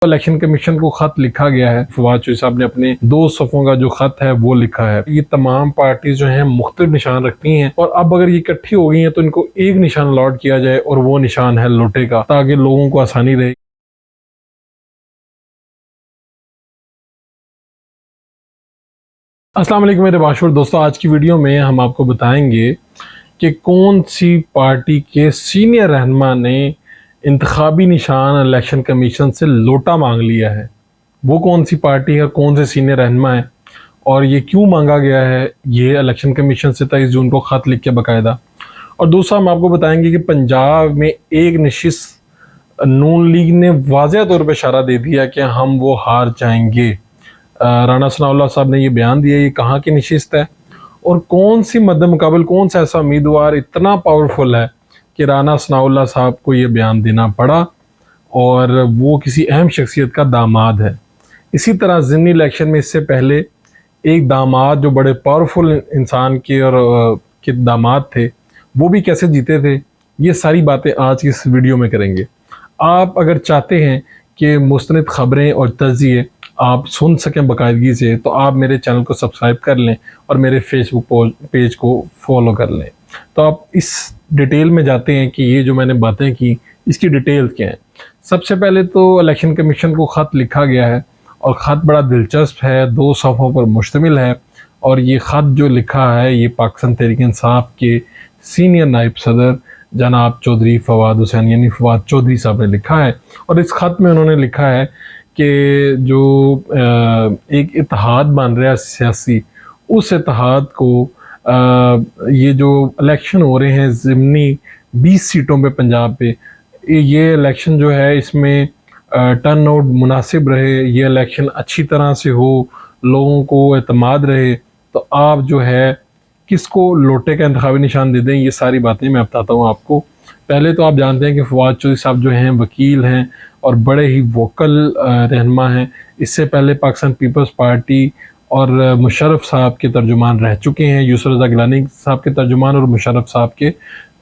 Election commission کو خط لکھا گیا ہے. فواد چوہدری صاحب نے اپنے 2 صفحوں کا جو خط ہے وہ لکھا ہے. یہ تمام پارٹیز جو ہیں مختلف نشان رکھتی ہیں اور اب اگر یہ اکٹھی ہو گئی ہیں تو ان کو ایک نشان الاٹ کیا جائے اور وہ نشان ہے لوٹے کا، تاکہ لوگوں کو آسانی رہے. السلام علیکم میرے باشعور دوستو، آج کی ویڈیو میں ہم آپ کو بتائیں گے کہ کون سی پارٹی کے سینئر رہنما نے انتخابی نشان الیکشن کمیشن سے لوٹا مانگ لیا ہے. وہ کون سی پارٹی ہے، کون سے سینئر رہنما ہے اور یہ کیوں مانگا گیا ہے یہ الیکشن کمیشن سے 23 جون کو خط لکھ کے باقاعدہ. اور دوسرا ہم آپ کو بتائیں گے کہ پنجاب میں ایک نشست نون لیگ نے واضح طور پہ اشارہ دے دیا کہ ہم وہ ہار جائیں گے. رانا ثناء اللہ صاحب نے یہ بیان دیا، یہ کہاں کی نشست ہے اور کون سی مد مقابل کون سا ایسا امیدوار اتنا پاورفل ہے کہ رانا ثناء اللہ صاحب کو یہ بیان دینا پڑا اور وہ کسی اہم شخصیت کا داماد ہے. اسی طرح ضمنی الیکشن میں اس سے پہلے ایک داماد جو بڑے پاورفل انسان کے اور کے داماد تھے، وہ بھی کیسے جیتے تھے. یہ ساری باتیں آج کی اس ویڈیو میں کریں گے. آپ اگر چاہتے ہیں کہ مستند خبریں اور تجزیے آپ سن سکیں باقاعدگی سے تو آپ میرے چینل کو سبسکرائب کر لیں اور میرے فیس بک پیج کو فالو کر لیں. تو آپ اس ڈیٹیل میں جاتے ہیں کہ یہ جو میں نے باتیں کی اس کی ڈیٹیل کیا ہیں. سب سے پہلے تو الیکشن کمیشن کو خط لکھا گیا ہے اور خط بڑا دلچسپ ہے، 2 صفحوں پر مشتمل ہے. اور یہ خط جو لکھا ہے یہ پاکستان تحریک انصاف کے سینئر نائب صدر جناب چودھری فواد حسین یعنی فواد چودھری صاحب نے لکھا ہے. اور اس خط میں انہوں نے لکھا ہے کہ جو ایک اتحاد بن رہا ہے سیاسی، اس اتحاد کو یہ جو الیکشن ہو رہے ہیں ضمنی 20 سیٹوں پہ پنجاب پہ، یہ الیکشن جو ہے اس میں ٹرن آؤٹ مناسب رہے، یہ الیکشن اچھی طرح سے ہو، لوگوں کو اعتماد رہے، تو آپ جو ہے کس کو لوٹے کا انتخابی نشان دے دیں. یہ ساری باتیں میں بتاتا ہوں آپ کو. پہلے تو آپ جانتے ہیں کہ فواد چوہدری صاحب جو ہیں وکیل ہیں اور بڑے ہی ووکل رہنما ہیں. اس سے پہلے پاکستان پیپلز پارٹی اور مشرف صاحب کے ترجمان رہ چکے ہیں، یوسف رضا گیلانی صاحب کے ترجمان اور مشرف صاحب کے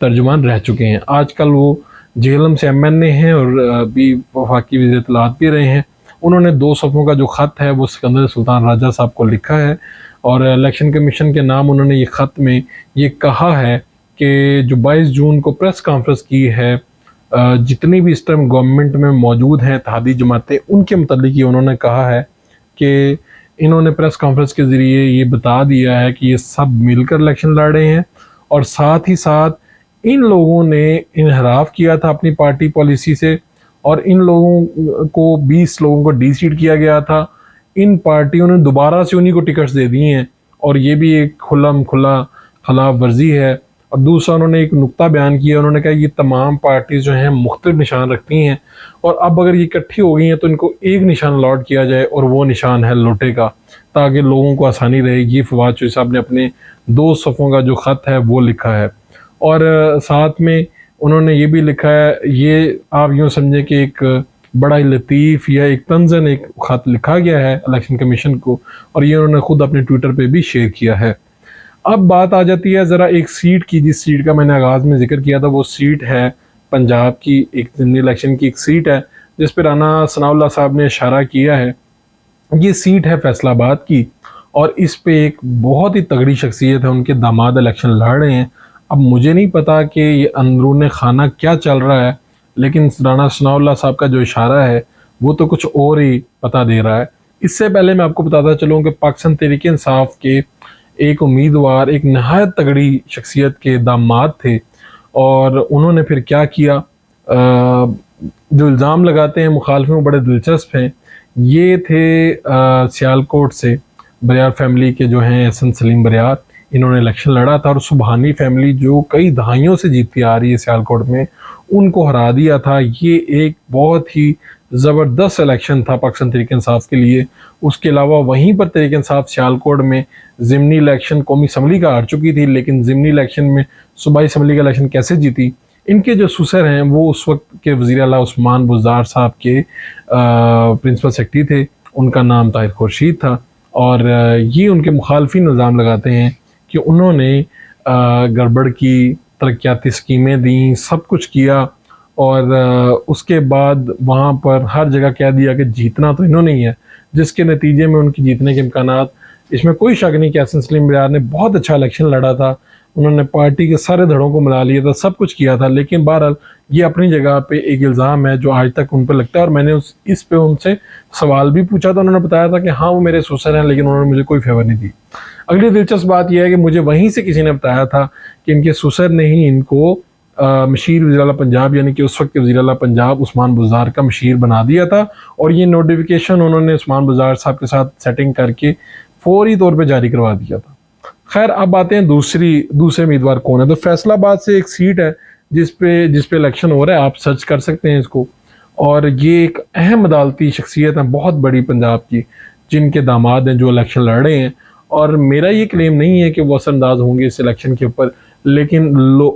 ترجمان رہ چکے ہیں. آج کل وہ جہلم سے MNA ہیں اور ابھی وفاقی وزیر اطلاعات بھی رہے ہیں. انہوں نے 2 صفحوں کا جو خط ہے وہ سکندر سلطان راجہ صاحب کو لکھا ہے اور الیکشن کمیشن کے نام انہوں نے یہ خط میں یہ کہا ہے کہ جو 22 جون کو پریس کانفرنس کی ہے، جتنی بھی اس ٹائم گورنمنٹ میں موجود ہیں اتحادی جماعتیں، ان کے متعلق یہ انہوں نے کہا ہے کہ انہوں نے پریس کانفرنس کے ذریعے یہ بتا دیا ہے کہ یہ سب مل کر الیکشن لڑ رہے ہیں اور ساتھ ہی ساتھ ان لوگوں نے انحراف کیا تھا اپنی پارٹی پالیسی سے اور ان لوگوں کو 20 لوگوں کو ڈی سیٹ کیا گیا تھا. ان پارٹیوں نے دوبارہ سے انہی کو ٹکٹس دے دیے ہیں اور یہ بھی ایک کھلا خلاف ورزی ہے. اور دوسرا انہوں نے ایک نقطہ بیان کیا، انہوں نے کہا یہ تمام پارٹیز جو ہیں مختلف نشان رکھتی ہیں اور اب اگر یہ اکٹھی ہو گئی ہیں تو ان کو ایک نشان الاٹ کیا جائے اور وہ نشان ہے لوٹے کا، تاکہ لوگوں کو آسانی رہے گی. فواد چوہدری صاحب نے اپنے 2 صفحوں کا جو خط ہے وہ لکھا ہے اور ساتھ میں انہوں نے یہ بھی لکھا ہے، یہ آپ یوں سمجھیں کہ ایک بڑا ہی لطیف یا ایک طنزاً ایک خط لکھا گیا ہے الیکشن کمیشن کو اور یہ انہوں نے خود اپنے ٹویٹر پہ بھی شیئر کیا ہے. اب بات آ جاتی ہے ذرا ایک سیٹ کی، جس سیٹ کا میں نے آغاز میں ذکر کیا تھا. وہ سیٹ ہے پنجاب کی، ایک ضمنی الیکشن کی ایک سیٹ ہے جس پہ رانا ثناء اللہ صاحب نے اشارہ کیا ہے. یہ سیٹ ہے فیصل آباد کی اور اس پہ ایک بہت ہی تگڑی شخصیت ہے، ان کے داماد الیکشن لڑ رہے ہیں. اب مجھے نہیں پتا کہ یہ اندرون خانہ کیا چل رہا ہے، لیکن رانا ثناء اللہ صاحب کا جو اشارہ ہے وہ تو کچھ اور ہی پتہ دے رہا ہے. اس سے پہلے میں آپ کو بتاتا چلوں کہ پاکستان تحریک انصاف کے ایک امیدوار ایک نہایت تگڑی شخصیت کے داماد تھے اور انہوں نے پھر کیا کیا، جو الزام لگاتے ہیں مخالفین وہ بڑے دلچسپ ہیں. یہ تھے سیالکوٹ سے بریار فیملی کے جو ہیں احسن سلیم بریار، انہوں نے الیکشن لڑا تھا اور سبحانی فیملی جو کئی دہائیوں سے جیتتی آ رہی ہے سیالکوٹ میں، ان کو ہرا دیا تھا. یہ ایک بہت ہی زبردست الیکشن تھا پاکستان تحریک انصاف کے لیے. اس کے علاوہ وہیں پر تحریک انصاف سیالکوٹ میں ضمنی الیکشن قومی اسمبلی کا ہار چکی تھی، لیکن ضمنی الیکشن میں صوبائی اسمبلی کا الیکشن کیسے جیتی. ان کے جو سسر ہیں وہ اس وقت کے وزیر اعلیٰ عثمان بزدار صاحب کے پرنسپل سیکرٹری تھے، ان کا نام طاہر خورشید تھا. اور یہ ان کے مخالفین الزام لگاتے ہیں کہ انہوں نے گڑبڑ کی، ترقیاتی اسکیمیں دیں، سب کچھ کیا اور اس کے بعد وہاں پر ہر جگہ کہہ دیا کہ جیتنا تو انہوں نے ہی ہے، جس کے نتیجے میں ان کی جیتنے کے امکانات، اس میں کوئی شک نہیں کہ احسن سلیم بریار نے بہت اچھا الیکشن لڑا تھا، انہوں نے پارٹی کے سارے دھڑوں کو ملا لیا تھا، سب کچھ کیا تھا، لیکن بہرحال یہ اپنی جگہ پہ ایک الزام ہے جو آج تک ان پہ لگتا ہے، اور میں نے اس پہ ان سے سوال بھی پوچھا تھا، انہوں نے بتایا تھا کہ ہاں وہ میرے سسر ہیں، لیکن انہوں نے مجھے کوئی فیور نہیں دی۔ اگلی دلچسپ بات یہ ہے کہ مجھے وہیں سے کسی نے بتایا تھا کہ ان کے سسر نے ہی ان کو مشیر وزیر اعلیٰ پنجاب، یعنی کہ اس وقت کے وزیر اعلیٰ پنجاب عثمان بزدار کا مشیر بنا دیا تھا، اور یہ نوٹیفیکیشن انہوں نے عثمان بزدار صاحب کے ساتھ سیٹنگ کر کے فوری طور پہ جاری کروا دیا تھا۔ خیر اب آتے ہیں دوسرے امیدوار کون ہے۔ تو فیصل آباد سے ایک سیٹ ہے جس پہ الیکشن ہو رہا ہے، آپ سرچ کر سکتے ہیں اس کو، اور یہ ایک اہم عدالتی شخصیت ہے بہت بڑی پنجاب کی، جن کے داماد ہیں جو الیکشن لڑ رہے ہیں، اور میرا یہ کلیم نہیں ہے کہ وہ اثر انداز ہوں گے اس الیکشن کے اوپر، لیکن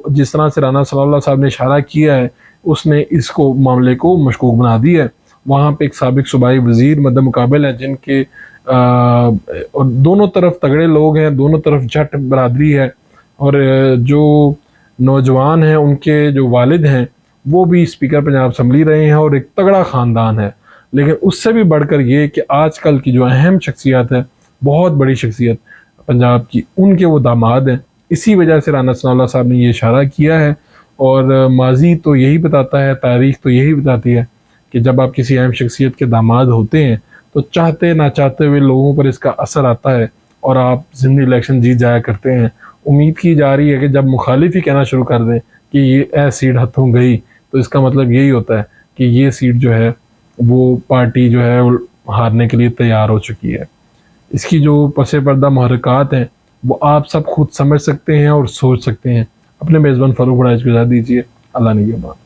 جس طرح سے رانا صلی اللہ صاحب نے اشارہ کیا ہے، اس نے اس کو معاملے کو مشکوک بنا دیا ہے۔ وہاں پہ ایک سابق صوبائی وزیر مد مقابل ہیں جن کے اور دونوں طرف تگڑے لوگ ہیں، دونوں طرف جٹ برادری ہے، اور جو نوجوان ہیں ان کے جو والد ہیں وہ بھی اسپیکر پنجاب اسمبلی رہے ہیں، اور ایک تگڑا خاندان ہے۔ لیکن اس سے بھی بڑھ کر یہ کہ آج کل کی جو اہم شخصیت ہے، بہت بڑی شخصیت پنجاب کی، ان کے وہ داماد ہیں۔ اسی وجہ سے رانا ثناء اللہ صاحب نے یہ اشارہ کیا ہے، اور ماضی تو یہی بتاتا ہے، تاریخ تو یہی بتاتی ہے کہ جب آپ کسی اہم شخصیت کے داماد ہوتے ہیں تو چاہتے نہ چاہتے ہوئے لوگوں پر اس کا اثر آتا ہے، اور آپ زندگی الیکشن جیت جایا کرتے ہیں۔ امید کی جا رہی ہے کہ جب مخالف ہی کہنا شروع کر دیں کہ یہ سیٹ ہتھوں گئی، تو اس کا مطلب یہی ہوتا ہے کہ یہ سیٹ جو ہے وہ پارٹی جو ہے ہارنے کے لیے تیار ہو چکی ہے۔ اس کی جو پس پردہ محرکات ہیں وہ آپ سب خود سمجھ سکتے ہیں اور سوچ سکتے ہیں۔ اپنے میزبان فاروق بڑائچ کو اجازت دیجیے۔ اللہ نگہبان۔